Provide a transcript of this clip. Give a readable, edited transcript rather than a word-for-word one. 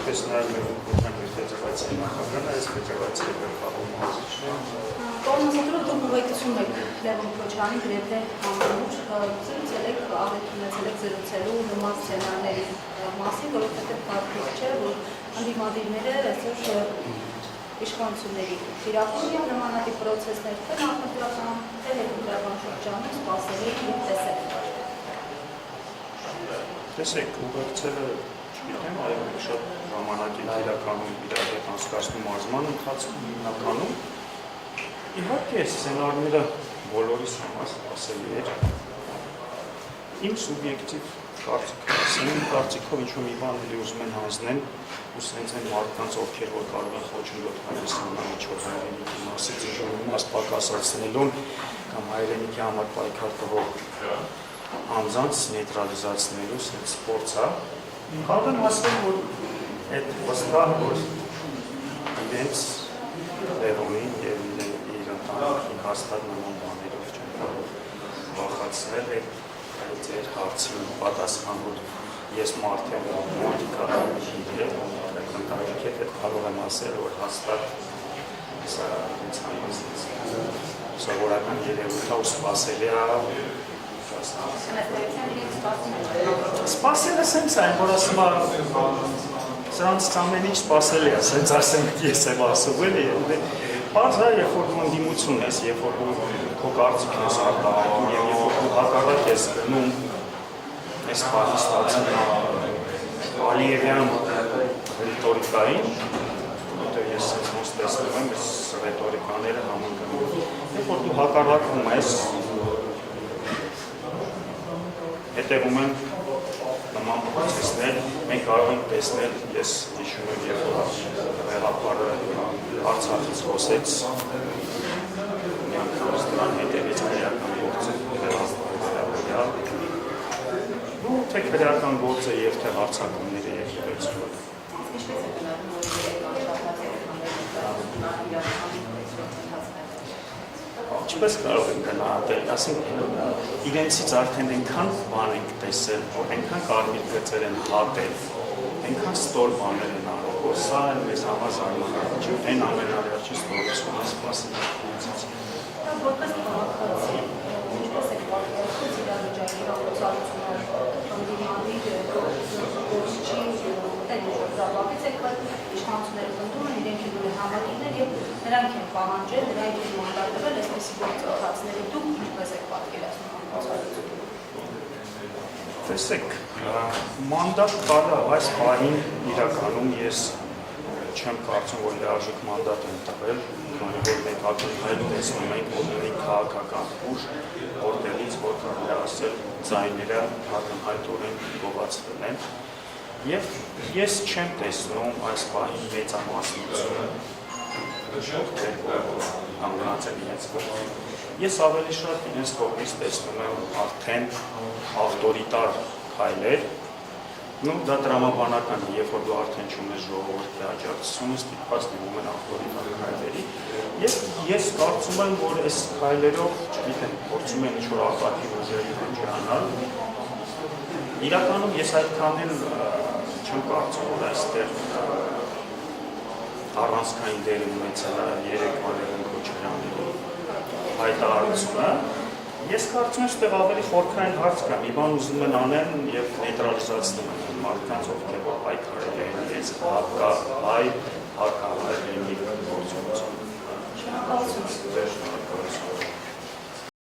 ինչպես նաև մեր ֆեդերացիայի նախագահը, այս ֆեդերացիայի գլխավոր մարզիչն Կողմնասատորը դուք ուղեկցում եք Լևոն Քոչարյանին գրեթե համանուր, զրուցել եք, ունեցել եք զրուցելու նման սցենարների մասին, որովհետև կարծիք չէ, որ ընդդիմադիրները այսօր իշխանությունների թիրախում են նմանատիպ պրոցեսներ, թե նախընտրական, թե հետընտրական շրջանում սպասելի և տեսել։ Տեսեք, ուղեկցելը չգիտեմ, այո, շատ ժամանակի իրականում իրար հետ անցկացնում մարզման ընթացքում հիմնականում իհարկե սցենարները բոլորիս համար սպասելի էր։ Իմ սուբյեկտիվ կարծիքով, իմ կարծիքով ինչ-որ մի բան էլի ուզում են հանձնեն ու սենց են մարդկանց, ովքեր որ կարող են խոչընդոտ հայրենիքի հայրենիքի մասից ինչ-որ իմաստ պակասացնելուն կամ հայրենիքի համար պայքար տվող անձանց նեյտրալիզացնելու սենց փորձ է։ Կարող եմ ասել, որ այդ վստահ որ իրենց Լևոնին և իր ընտանիքին հաստատ նման բաներով չեն կարող վախացնել այդ ձեր հարցին պատասխան, որ ես մարդ եմ մոտիկա և ընտանիք հետ կարող եմ ասել, որ հաստատ սա ինձ համար սովորական երևույթ է ու սպասելի է Սպասելը սենց այն, որ ասում է սրանց ամեն ինչ սպասելի է, սենց ասենք ես եմ ասում էլի Պարզ է, երբ որ դու ընդդիմություն ես, երբ որ դու քո կարծիքն ես արտահայտում և երբ որ դու հակառակ ես գնում այս բանի ստացում Ալիևյան ռետորիկային, որտեղ ես սենց ոնց տեսնում եմ, այս ռետորիկաները համընկնում երբ որ դու հակառակվում ես հետևում եմ նման պրոցեսներ, մենք կարող ենք տեսնել, ես հիշում եմ, երբ որ Ռեղապարը Արցախից խոսեց, մի անգամից դրան հետևից քրեական գործը վերաբերյալ, ու թե քրեական գործը և թե հարձակումները եկեղեցու։ Ինչպես կարող ենք գնահատել, ասենք իրենցից արդեն այնքան բան ենք տեսել, որ այնքան կարմիր գծեր են հատել, այնքան ստոր բաներ են արել, որ սա են մեզ համար զարմանալի չէ, այն ամենավերջին ստորությունը սպասել իրենցից։ Որպես քաղաքացի, ինչպես եք պատկերացնում իրավիճակի հաղորդակցությունը ընդդիմադիր գործչի զավակից եք իշխանությունները ընդդում են իրենք են համակիրներ և նրանք են պահանջել, նրանք են մանդատվել այսպիսի գործընթացների դուք ինչպես եք պատկերացնում համակարգությունը։ Տեսեք, մանդատ տալը այս բանին իրականում ես չեմ կարծում, որ լիարժեք մանդատ են տվել, քանի որ մենք ակնհայտ տեսնում ենք, որ ունենք քաղաքական ուժ, որտեղից որ կարող է ասել ձայները ակնհայտորեն գովացվել են, և ես չեմ տեսնում այս բանի մեծամասնությունը, ովքեր հանգնած են իրենց կողմից։ Ես ավելի շատ իրենց կողմից տեսնում եմ արդեն ավտորիտար քայլեր, դա տրամաբանական է, երբ որ դու արդեն չունես ժողովրդի աջակցությունը, ստիպված դիմում են ավտորիտար քայլերի, և ես կարծում եմ, որ այս քայլերով, չգիտեմ, փորձում են ինչ-որ արտաքին ուժերի մեջ անալ, իրականում ես այդքան էլ չեմ կարծում, որ այստեղ առանցքային դեր ունեցել է երեկվա Լևոն Քոչարյանի հայտարարությունը, ես կարծում եմ, ստեղ ավելի խորքային հարց կա, մի բան ուզում են անեն և նեյտրալիզացնում են մարդկանց, ովքեր որ պայքարել են իրենց հակահայ, հակահայրենի գործունեություն։ Շնորհակալություն։